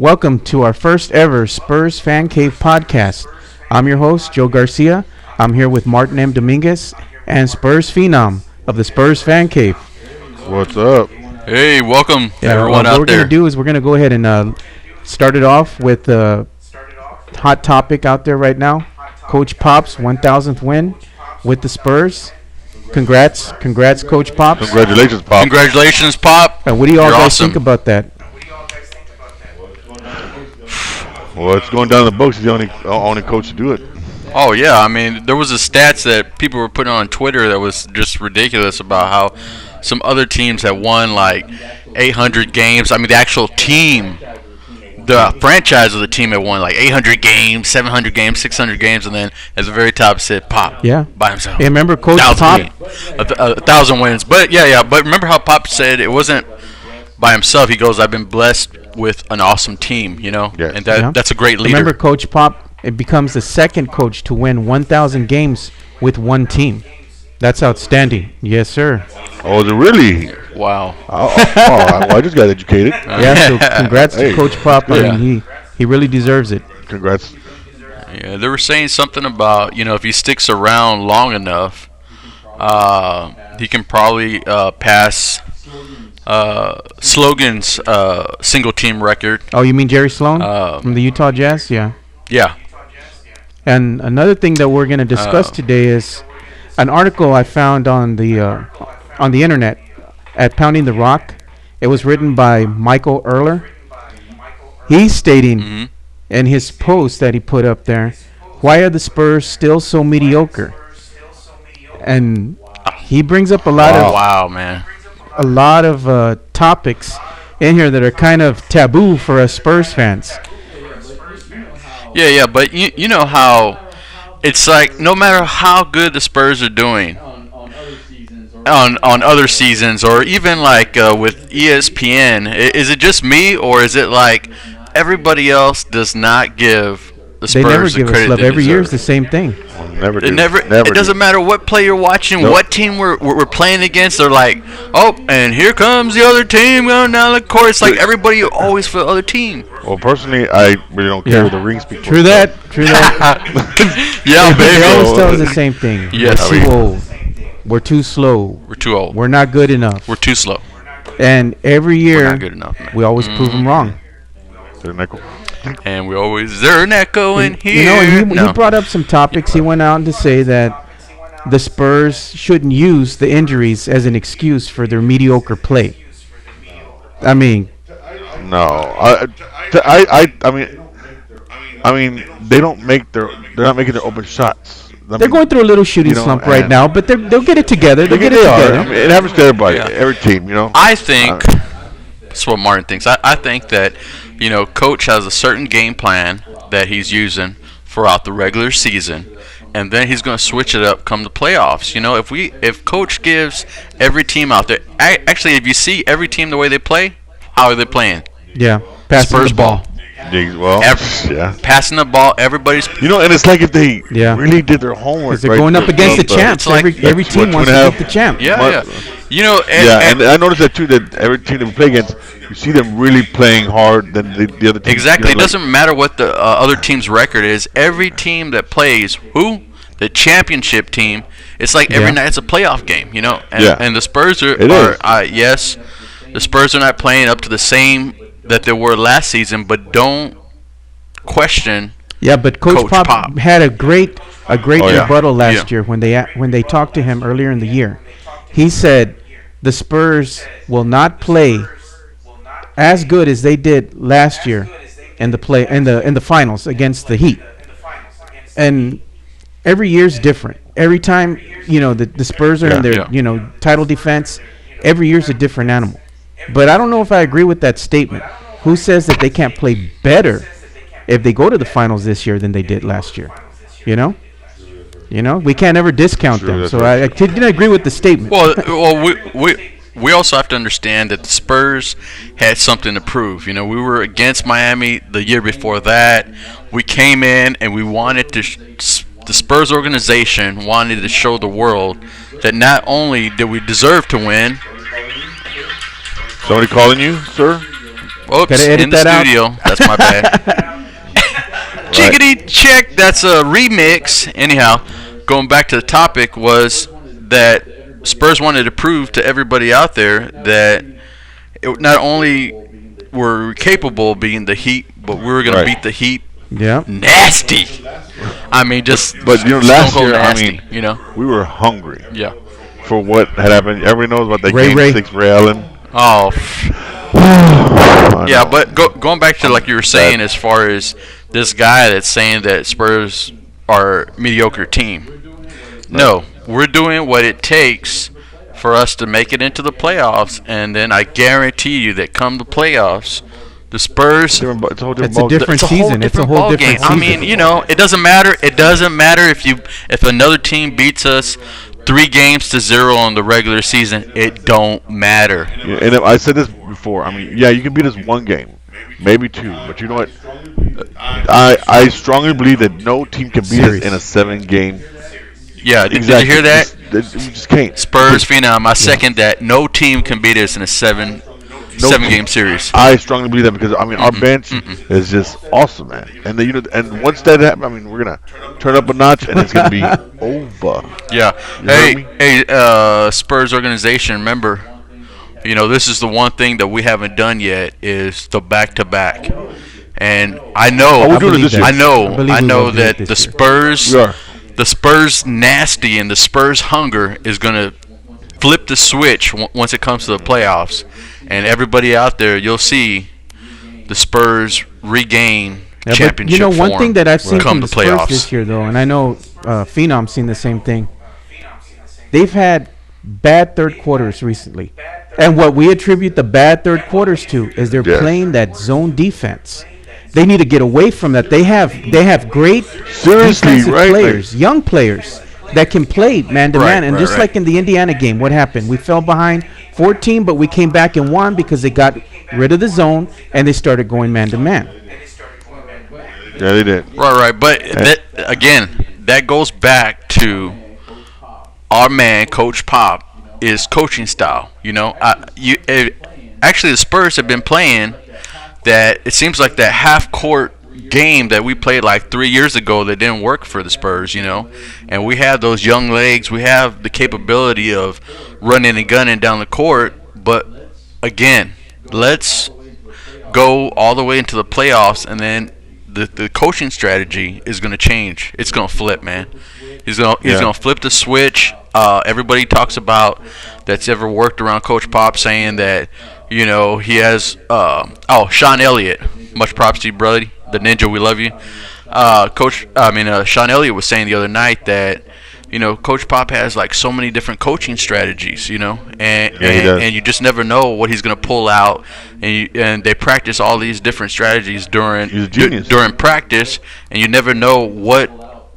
Welcome to our first ever Spurs Fan Cave Podcast. I'm your host, Joe Garcia. I'm here with Martin M. Dominguez and Spurs Phenom of the Spurs Fan Cave. What's up? Hey, welcome everyone out there. What we're going to do is we're going to go ahead and start it off with a hot topic out there right now. Coach Pop's 1,000th win with the Spurs. Congrats, Coach Pops. Congratulations, Pop. Congratulations, Pop. And what do you all guys awesome. think about that? Well, it's going down the books. He's the only coach to do it. Oh, yeah. I mean, there was a stats that people were putting on Twitter that was just ridiculous about how some other teams have won like 800 games. I mean, the actual team, the franchise of the team had won like 800 games, 700 games, 600 games, and then at the very top said Pop by himself. Yeah, remember Coach Pop? 1,000 wins. But, yeah. But remember how Pop said it wasn't by himself. He goes, I've been blessed with an awesome team, you know? Yeah. And that's a great leader. Remember Coach Pop, it becomes the second coach to win 1,000 games with one team. That's outstanding. Yes, sir. Oh, is it really? Wow. I just got educated. Yeah, so congrats to Coach Pop. I mean, he really deserves it. Congrats. Yeah, they were saying something about, if he sticks around long enough, he can probably pass Slogan's single team record. Oh, you mean Jerry Sloan from the Utah Jazz? Yeah. Yeah. And another thing that we're going to discuss today is an article I found on the internet at Pounding the Rock. It was written by Michael Erler. He's stating in his post that he put up there, why are the Spurs still so mediocre? And he brings up a lot of topics in here that are kind of taboo for us Spurs fans. Yeah, but you know how it's like no matter how good the Spurs are doing on other seasons or even like with ESPN, is it just me or is it like everybody else does not give the Spurs the credit they deserve? They never give us love. Every year is the same thing. It doesn't matter what play you're watching, what team we're playing against. They're like, oh, and here comes the other team going down the court. It's like everybody always for the other team. Well, personally, I really don't care what the rings people. True that. Yeah, baby. They always tell us the same thing. Yes. We're too old. We're too slow. We're too old. We're not good enough. We're too slow. And every year, we're not good enough, man. We always prove them wrong. And we always, is there an echo in here? He brought up some topics. He went on to say that the Spurs shouldn't use the injuries as an excuse for their mediocre play. I mean, no. I mean, they're not making their open shots. They're going through a little shooting slump right now, but they'll get it together. They'll get it together. I mean, it happens to everybody, every team, I think that's what Martin thinks. I think that, Coach has a certain game plan that he's using throughout the regular season, and then he's going to switch it up come the playoffs. If Coach gives every team out there, actually, if you see every team the way they play, how are they playing? Yeah, passing Spurs the ball. Passing the ball, everybody's. And it's like if they really did their homework. They're going up against the champs. Like every team wants to beat the champ. Yeah. And I noticed that too. That every team that we play against, you see them really playing hard than the other teams. Exactly. It doesn't matter what the other team's record is. Every team that plays, the championship team, it's like every night it's a playoff game. And the Spurs are yes, the Spurs are not playing up to the same that they were last season, but don't question. Yeah, but Coach Pop had a great rebuttal last year when they talked to him earlier in the year. He said the Spurs will not play as good as they did last year in the finals against the Heat. And every year's different. Every time the Spurs are in their title defense, every year's a different animal. But I don't know if I agree with that statement. Who says that they can't play better if they go to the finals this year than they did last year? We can't ever discount them. So I didn't agree with the statement. Well, we also have to understand that the Spurs had something to prove. We were against Miami the year before that. We came in and we wanted to. The Spurs organization wanted to show the world that not only did we deserve to win. Somebody calling you, sir? Oops, in the studio. That's my bad. Jiggity check. That's a remix. Anyhow, going back to the topic was that Spurs wanted to prove to everybody out there that it not only were capable of beating the Heat, but we were going to beat the Heat. Yeah. Nasty. I mean, just but last year, nasty, we were hungry. Yeah. For what had happened, everybody knows about that Game 6 Ray Allen. Oh. Yeah, but going back to like you were saying, as far as this guy that's saying that Spurs are a mediocre team. No, we're doing what it takes for us to make it into the playoffs, and then I guarantee you that come the playoffs, the Spurs. It's a different season. It's a whole different season. I mean, it doesn't matter. It doesn't matter if another team beats us 3-0 in the regular season. It don't matter. Yeah, and I said this before. I mean, yeah, you can beat us 1 game, maybe 2, but you know what? I strongly believe that no team can beat us in a 7-game. Yeah, did you hear that? We just can't. Spurs Phenom. I second that. No team can beat us in a 7-game series. I strongly believe that because our bench is just awesome, man. And and once that happens, we're gonna turn up a notch, and it's gonna be over. Yeah. Hey, Spurs organization. Remember, this is the one thing that we haven't done yet is the back-to-back. And I know that the Spurs. The Spurs nasty and the Spurs hunger is going to flip the switch once it comes to the playoffs. And everybody out there, you'll see the Spurs regain championship form. One thing that I've seen from the Spurs this year, though, and I know Phenom's seen the same thing, they've had bad third quarters recently. And what we attribute the bad third quarters to is they're playing that zone defense. They need to get away from that. They have great defensive players, young players that can play man-to-man. And just like in the Indiana game, what happened? We fell behind 14, but we came back and won because they got rid of the zone and they started going man-to-man. Yeah, they did. Right. But that goes back to our man, Coach Pop, his coaching style. Actually, the Spurs have been playing that it seems like that half-court game that we played like 3 years ago that didn't work for the Spurs, and we have those young legs. We have the capability of running and gunning down the court, but again, let's go all the way into the playoffs, and then the coaching strategy is going to change. It's going to flip, man. He's going to flip the switch. Everybody talks about that's ever worked around Coach Pop saying that he has Sean Elliott. Much props to you, brother. The Ninja, we love you. Sean Elliott was saying the other night that Coach Pop has like so many different coaching strategies, and you just never know what he's going to pull out, and they practice all these different strategies during practice, and you never know what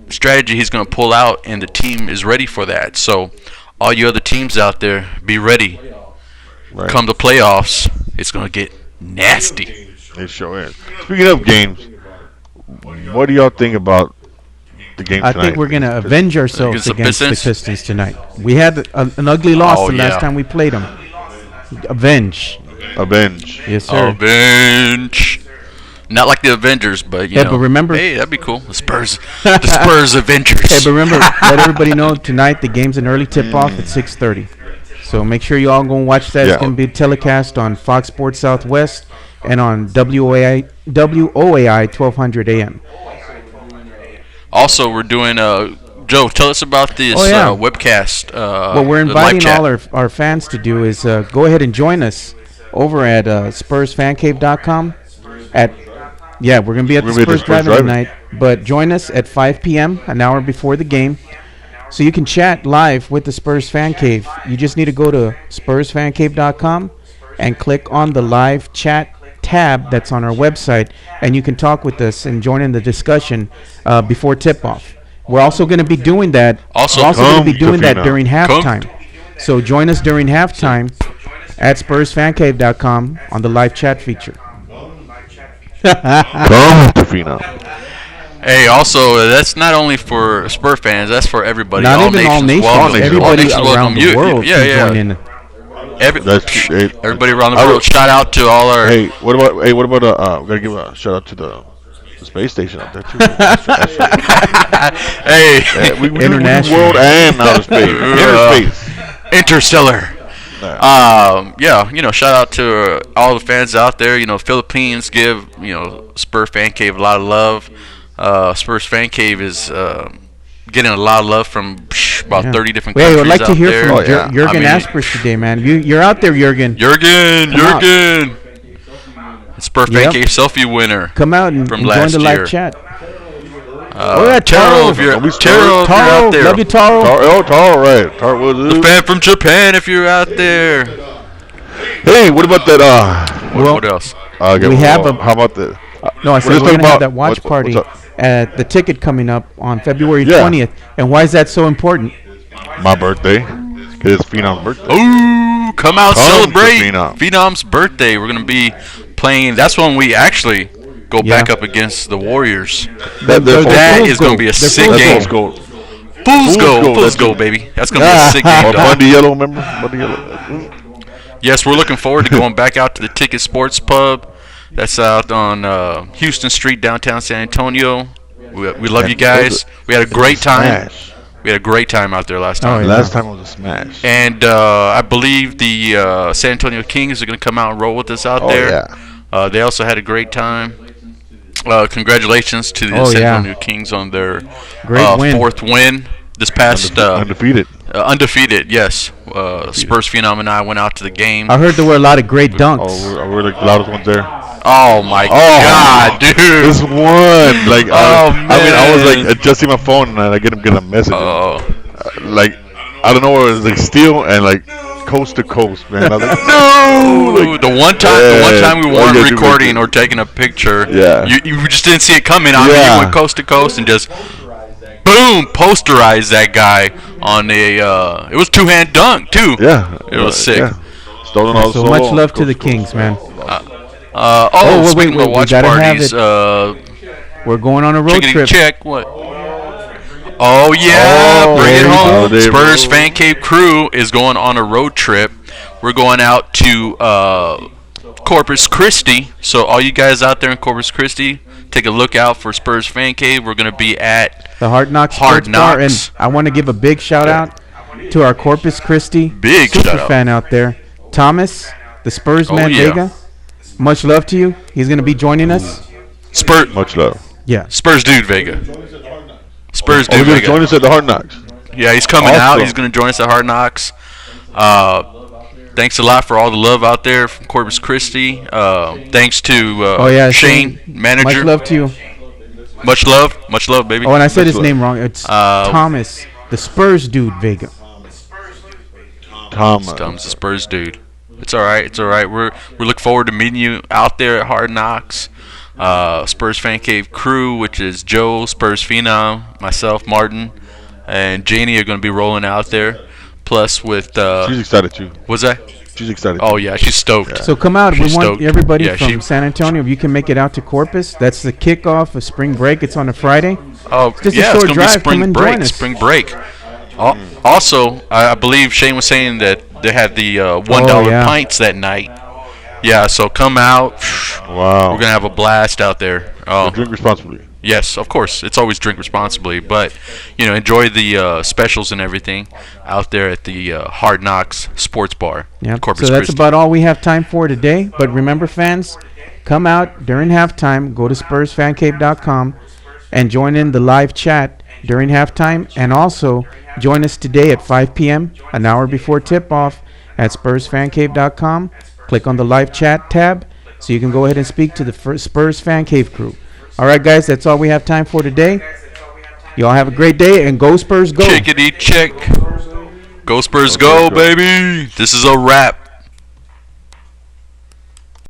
strategy he's going to pull out, and the team is ready for that. So all you other teams out there, be ready. Right. Come the playoffs, it's going to get nasty. It sure is. Speaking of games, what do y'all think about the game tonight? I think we're going to avenge ourselves against the Pistons tonight. We had an ugly loss last time we played them. Avenge. Yes, sir. Avenge. Not like the Avengers, but but remember, hey, that'd be cool. The Spurs Avengers. Hey, but remember, let everybody know tonight the game's an early tip-off at 6:30. So make sure you all go and watch that. Yeah. It's going to be telecast on Fox Sports Southwest and on WOAI 1200 AM. Also, we're doing Joe, tell us about this webcast. What we're inviting all our fans to do is go ahead and join us over at SpursFanCave.com. We're going to be at the Spurs Drive-In tonight, but join us at 5 p.m., an hour before the game, so you can chat live with the Spurs Fan Cave. You just need to go to SpursFanCave.com and click on the live chat tab that's on our website, and you can talk with us and join in the discussion before tip-off. We're also going to be doing that. During halftime. So join us during halftime at SpursFanCave.com on the live chat feature. Come to Phenom. Hey, also, that's not only for Spurs fans, that's for everybody. Not even all nations. Everybody around the world can join in. Everybody around the world. Shout out to all our. What about? We gotta give a shout out to the space station out there too. We international, world and outer space, interstellar. Shout out to all the fans out there. Philippines give Spurs Fan Cave a lot of love. Spurs Fan Cave is getting a lot of love from about 30 different countries. I would like to hear there. from Jurgen Aspers today, man. You're out there, Jurgen. Jurgen. Spurs Fan Cave selfie winner. Come out and from join last the live year. chat. Taro, if you're out there. Love you, Taro. Taro, right. Taro was the fan from Japan, if you're out there. Hey, what about that? What else? We have how about the? No, I said we're going to have that watch party at the ticket coming up on February 20th. And why is that so important? My birthday. Because it's Phenom's birthday. Ooh, come out, celebrate Phenom's birthday. We're going to be playing. That's when we actually go back up against the Warriors. That is going to be a sick game. Fools go, baby. That's going to be a sick game. Bundy Yellow, remember? Bundy Yellow. Yes, we're looking forward to going back out to the Ticket Sports Pub. That's out on Houston Street, downtown San Antonio. We love you guys. We had a great time. We had a great time out there last time. Last time was a smash. And I believe the San Antonio Kings are going to come out and roll with us out there. Yeah. They also had a great time. Congratulations to the San Antonio Kings on their fourth win this past undefeated. Undefeated, yes. Spurs Phenom and I went out to the game. I heard there were a lot of great dunks. We're the loudest ones there. Oh my God, dude! This one, like, I was like adjusting my phone and I get a message. Like, I don't know where it was like steel and like coast to coast, man. I was like, no! Like, the one time we weren't recording or taking a picture, you just didn't see it coming. I mean, you went coast to coast and just boom, posterized that guy on a. It was two-hand dunk too. Yeah, it was sick. Yeah. Stolen all so much love to the Kings, man. Speaking of watch parties, we're going on a road trip. Check what? Oh yeah, bring it home. Spurs Fan Cave crew is going on a road trip. We're going out to Corpus Christi. So all you guys out there in Corpus Christi, take a look out for Spurs Fan Cave. We're going to be at the Hard Knocks Sports Bar, and I want to give a big shout out to our Corpus Christi super fan out there, Thomas, the Spurs man Vega. Much love to you. He's going to be joining us. Much love. Yeah. Spurs dude Vega. Spurs dude Vega. Vega. Join us at the Hard Knocks. Yeah, he's coming out. He's going to join us at Hard Knocks. Thanks a lot for all the love out there from Corpus Christi. Thanks to Shane, manager. Much love to you. Much love, baby. Oh, and I said his name wrong. It's Thomas, the Spurs dude Vega. Thomas, the Spurs dude. It's all right. We look forward to meeting you out there at Hard Knocks. Spurs Fan Cave crew, which is Joe, Spurs Phenom, myself, Martin, and Janie are going to be rolling out there. Plus with she's excited too. What's that? She's excited. Oh yeah, she's stoked. Yeah. So come out. We want everybody from San Antonio. If you can make it out to Corpus, that's the kickoff of spring break. It's on a Friday. Oh, it's going to be spring break. Spring break. Also, I believe Shane was saying that they had the $1 pints that night. Yeah, so come out. Wow. We're going to have a blast out there. Drink responsibly. Yes, of course. It's always drink responsibly. But, enjoy the specials and everything out there at the Hard Knocks Sports Bar. Yeah. So that's about all we have time for today. But remember, fans, come out during halftime. Go to SpursFanCave.com and join in the live chat during halftime. And also join us today at 5 p.m., an hour before tip-off, at SpursFanCave.com. Click on the live chat tab so you can go ahead and speak to the Spurs Fan Cave crew. All right, guys, that's all we have time for today. You all have a great day, and go Spurs, go. Chickadee check. Go Spurs, go, baby. This is a wrap.